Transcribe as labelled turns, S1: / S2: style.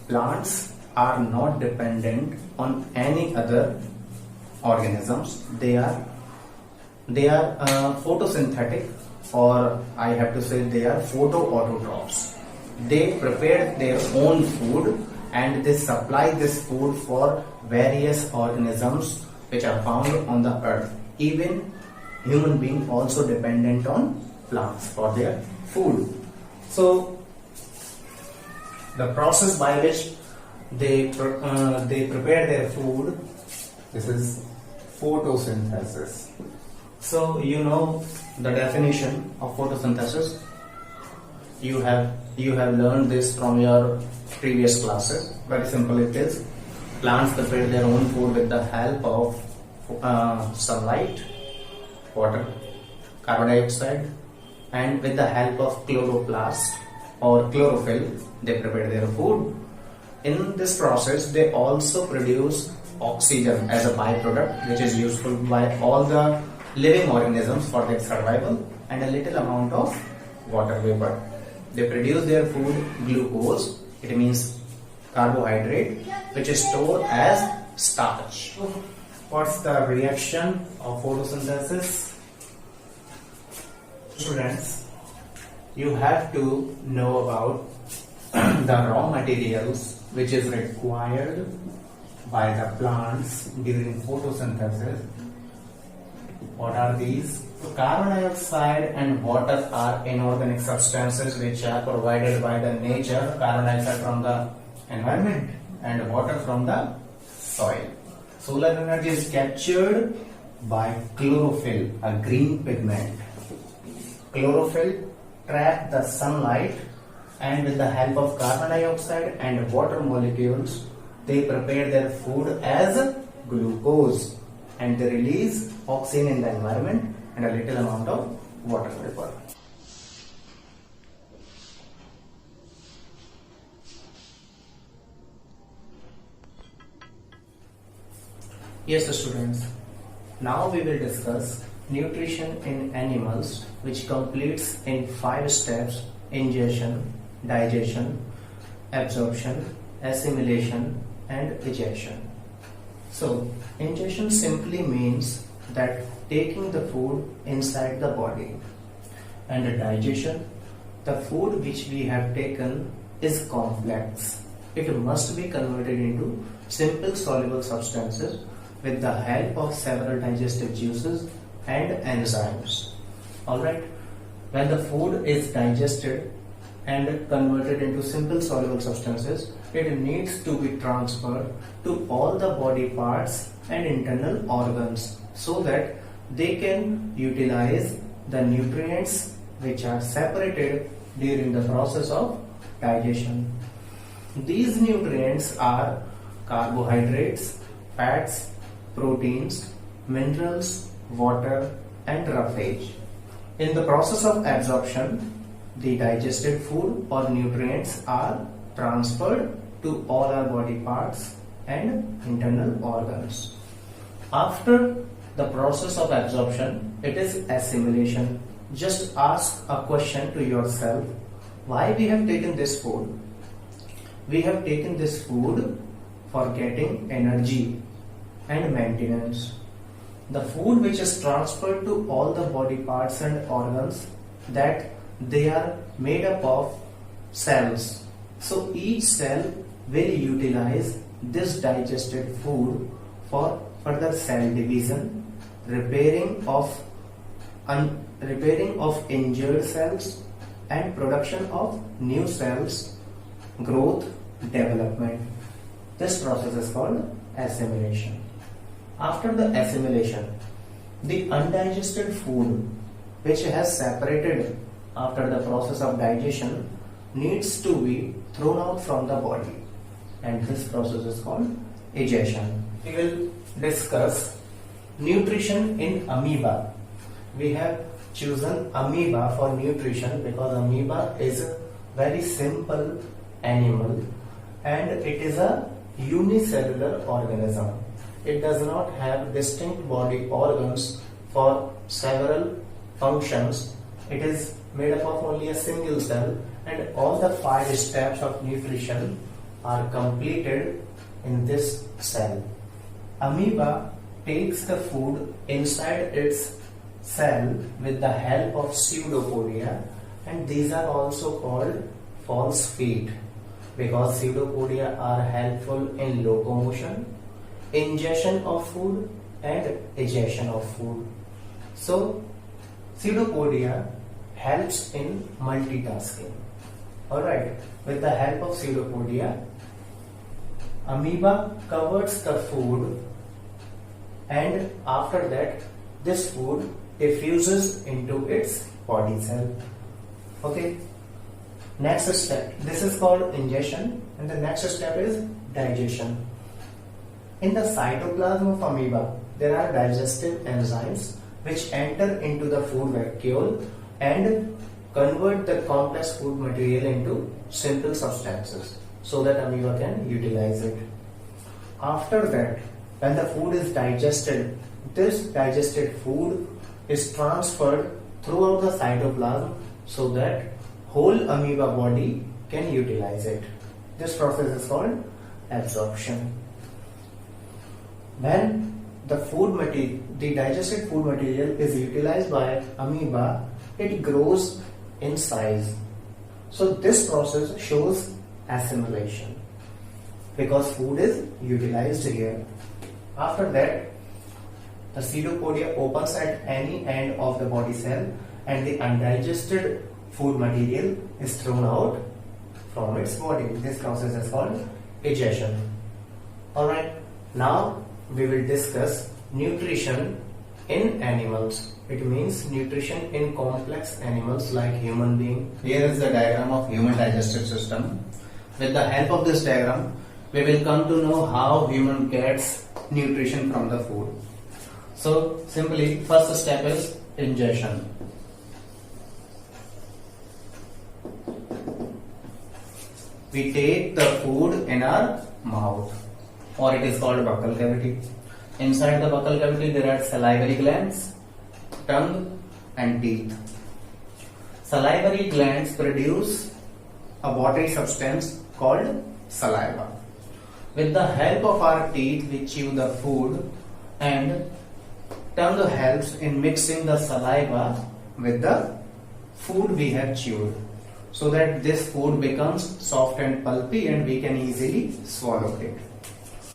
S1: plants are not dependent on any other organisms. They are photosynthetic, or I have to say they are photoautotrophs. They prepare their own food and they supply this food for various organisms which are found on the earth. Even human beings also dependent on plants for their food. So the process by which they prepare their food, this is photosynthesis. So you know the definition of photosynthesis. You have learned this from your previous classes. Very simple it is. Plants prepare their own food with the help of sunlight, water, carbon dioxide, and with the help of chloroplast or chlorophyll, they prepare their food. In this process, they also produce oxygen as a byproduct, which is useful by all the living organisms for their survival, and a little amount of water vapor. They produce their food glucose, it means carbohydrate, which is stored as starch. What's the reaction of photosynthesis? Students, you have to know about the raw materials which is required by the plants during photosynthesis. What are these? Carbon dioxide and water are inorganic substances which are provided by the nature. Carbon dioxide from the environment and water from the soil. Solar energy is captured by chlorophyll, a green pigment. Chlorophyll trap the sunlight, and with the help of carbon dioxide and water molecules, they prepare their food as glucose, and they release oxygen in the environment and a little amount of water vapor. Yes, students. Now we will discuss nutrition in animals, which completes in 5 steps: ingestion, digestion, absorption, assimilation, and ejection. So, ingestion simply means that taking the food inside the body, and digestion, the food which we have taken is complex. It must be converted into simple soluble substances with the help of several digestive juices and enzymes. Alright, when the food is digested and converted into simple soluble substances, it needs to be transferred to all the body parts and internal organs so that they can utilize the nutrients which are separated during the process of digestion. These nutrients are carbohydrates, fats, proteins, minerals, water, and roughage. In the process of absorption, the digested food or nutrients are transferred to all our body parts and internal organs. After the process of absorption, it is assimilation. Just ask a question to yourself: why we have taken this food? We have taken this food for getting energy and maintenance. The food which is transferred to all the body parts and organs, that they are made up of cells. So each cell will utilize this digested food for further cell division, repairing of injured cells, and production of new cells, growth, development. This process is called assimilation. After the assimilation, the undigested food which has separated after the process of digestion needs to be thrown out from the body, and this process is called ejection. We will discuss nutrition in amoeba. We have chosen amoeba for nutrition because amoeba is a very simple animal and it is a unicellular organism. It does not have distinct body organs for several functions. It is made up of only a single cell, and all the 5 steps of nutrition are completed in this cell. Amoeba takes the food inside its cell with the help of pseudopodia, and these are also called false feet because pseudopodia are helpful in locomotion, ingestion of food and egestion of food. So pseudopodia helps in multitasking. Alright, with the help of pseudopodia, amoeba covers the food, and after that this food diffuses into its body cell. Okay, next step, this is called ingestion, and the next step is digestion. In the cytoplasm of amoeba, there are digestive enzymes which enter into the food vacuole and convert the complex food material into simple substances so that amoeba can utilize it. After that, when the food is digested, this digested food is transferred throughout the cytoplasm so that whole amoeba body can utilize it. This process is called absorption. When the digested food material is utilized by amoeba, it grows in size. So this process shows assimilation because food is utilized here. After that, the pseudopodia opens at any end of the body cell and the undigested food material is thrown out from its body. This process is called egestion. Alright, now we will discuss nutrition in animals. It means nutrition in complex animals like human being.
S2: Here is the diagram of human digestive system. With the help of this diagram, we will come to know how human gets nutrition from the food. So simply, first step is ingestion. We take the food in our mouth, or it is called buccal cavity. Inside the buccal cavity there are salivary glands, tongue and teeth. Salivary glands produce a watery substance called saliva. With the help of our teeth we chew the food, and tongue helps in mixing the saliva with the food we have chewed, so that this food becomes soft and pulpy and we can easily swallow it.